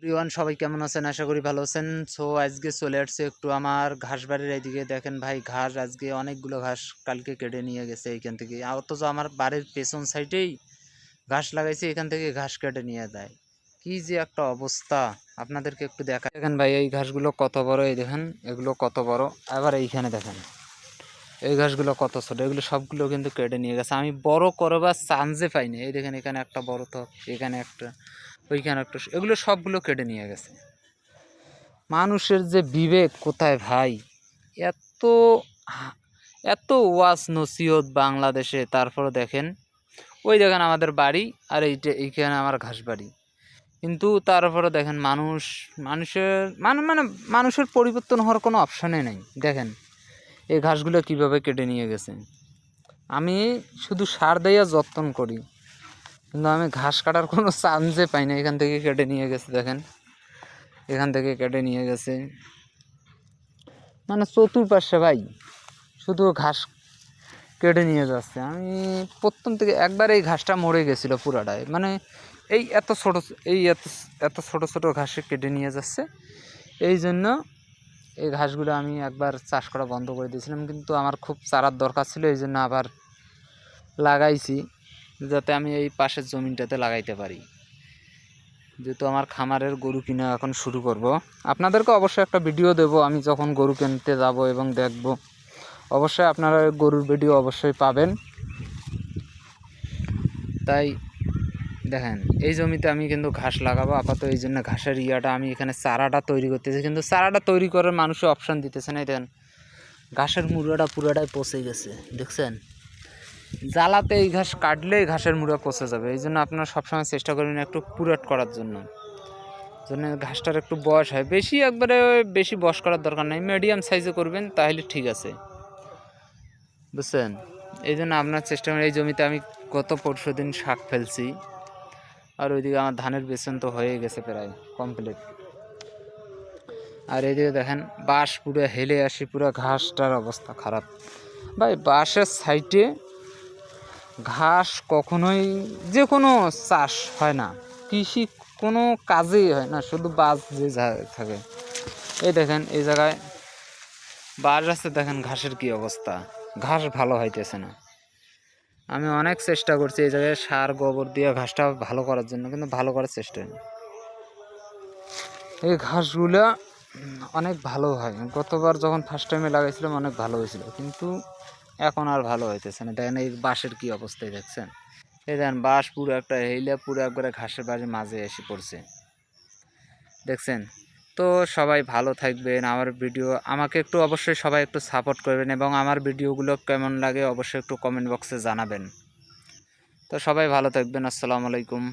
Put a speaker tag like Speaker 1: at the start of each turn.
Speaker 1: Everyone সবাই কেমন আছেন? আশা করি ভালো আছেন। সো আজকে চলে আসছে একটু আমার ঘাস বাড়ির এইদিকে। দেখেন ভাই, ঘাস আজকে অনেকগুলো ঘাস কালকে কেটে নিয়ে গেছে এইখান থেকে। অথচ আমার বাড়ির পেছন সাইডেই ঘাস লাগাইছে, এখান থেকে ঘাস কেটে নিয়ে দেয়। কি যে একটা অবস্থা, আপনাদেরকে একটু দেখা। দেখেন ভাই, এই ঘাসগুলো কত বড়, এই দেখেন এগুলো কত বড়। আবার এইখানে দেখেন এই ঘাসগুলো কত ছোট, এগুলো সবগুলো কিন্তু কেটে নিয়ে গেছে। আমি বড় করবার চান্সে পাইনি। এই দেখেন এখানে একটা বড় থক, এখানে একটা, ওইখানে একটা, এগুলো সবগুলো কেটে নিয়ে গেছে। মানুষের যে বিবেক কোথায় ভাই! এত এত ওয়াজ নসিহত বাংলাদেশে, তারপরে দেখেন ওই দেখেন আমাদের বাড়ি, আর এইখানে আমার ঘাস বাড়ি। কিন্তু তারপরে দেখেন মানুষের পরিবর্তন হওয়ার কোনো অপশানে নেই। দেখেন এই ঘাসগুলো কিভাবে কেটে নিয়ে গেছে। আমি শুধু সার দেয়া যত্ন করি, কিন্তু আমি ঘাস কাটার কোনো চান্সে পাই না। এখান থেকে কেটে নিয়ে গেছে, দেখেন এখান থেকে কেটে নিয়ে গেছে। মানে চতুর্পাশে ভাই শুধু ঘাস কেটে নিয়ে যাচ্ছে। আমি প্রথম থেকে একবার এই ঘাসটা মরে গেছিলো পুরাটাই, মানে এই এত ছোট ছোট ঘাসে কেটে নিয়ে যাচ্ছে। এই জন্য এই ঘাসগুলো আমি একবার চাষ করা বন্ধ করে দিয়েছিলাম, কিন্তু আমার খুব চারার দরকার ছিল, এই জন্য আবার লাগাইছি, যাতে আমি এই পাশের জমিনটাতে লাগাইতে পারি। যেহেতু আমার খামারের গরু কিনা এখন শুরু করব, আপনাদেরকে অবশ্যই একটা ভিডিও দেব আমি যখন গরু কিনতে যাব এবং দেখব। অবশ্যই আপনারা গরুর ভিডিও অবশ্যই পাবেন। তাই দেখেন এই জমিতে আমি কিন্তু ঘাস লাগাবো আপাতত। এই জন্য ঘাসের ইয়াটা আমি এখানে চারাটা তৈরি করতেছি, কিন্তু চারাটা তৈরি করার মানুষও অপশান দিতেছে না। দেখেন ঘাসের মুড়াটা পুরাটাই পচে গেছে, দেখছেন? জ্বালাতে এই ঘাস কাটলেই ঘাসের মুড়া পচে যাবে। এই জন্য আপনারা সবসময় চেষ্টা করবেন একটু পুরাট করার জন্য ঘাসটার একটু বয়স হয়। বেশি বয়স করার দরকার নেই, মিডিয়াম সাইজে করবেন তাহলে ঠিক আছে, বুঝছেন? এই জন্য আপনার চেষ্টা করেন। এই জমিতে আমি গত পরশুদিন শাক ফেলছি, আর ওইদিকে আমার ধানের বেচন তো হয়ে গেছে প্রায় কমপ্লিট। আর এইদিকে দেখেন বাঁশ পুরো হেলে আসি, পুরো ঘাসটার অবস্থা খারাপ ভাই। বাঁশের সাইডে ঘাস কখনোই, যে কোনো চাষ হয় না, কৃষি কোনো কাজেই হয় না, শুধু বাঁশ যে থাকে। এই দেখেন এই জায়গায় বাঁশ আছে, দেখেন ঘাসের কি অবস্থা, ঘাস ভালো হইতেছে না। আমি অনেক চেষ্টা করছি এই জায়গায় সার গোবর দিয়ে ঘাসটা ভালো করার জন্য, কিন্তু ভালো করার চেষ্টা নেই। এই ঘাসগুলো অনেক ভালো হয়। গতবার যখন ফার্স্ট টাইমে লাগাইছিলাম অনেক ভালো হয়েছিল, কিন্তু এখন আর ভালো হইতেছে না। দেখেন এই বাঁশের কি অবস্থায়, দেখছেন? এই দেখেন বাঁশ পুরো একটা হেইলে পুরো একবারে ঘাসের বাড়ির মাঝে এসে পড়ছে, দেখছেন? তো সবাই ভালো থাকবেন। আমাকে একটু অবশ্যই সবাই একটু সাপোর্ট করবেন, এবং আমার ভিডিওগুলো কেমন লাগে অবশ্যই একটু কমেন্ট বক্সে জানাবেন। তো সবাই ভালো থাকবেন। আসসালামু আলাইকুম।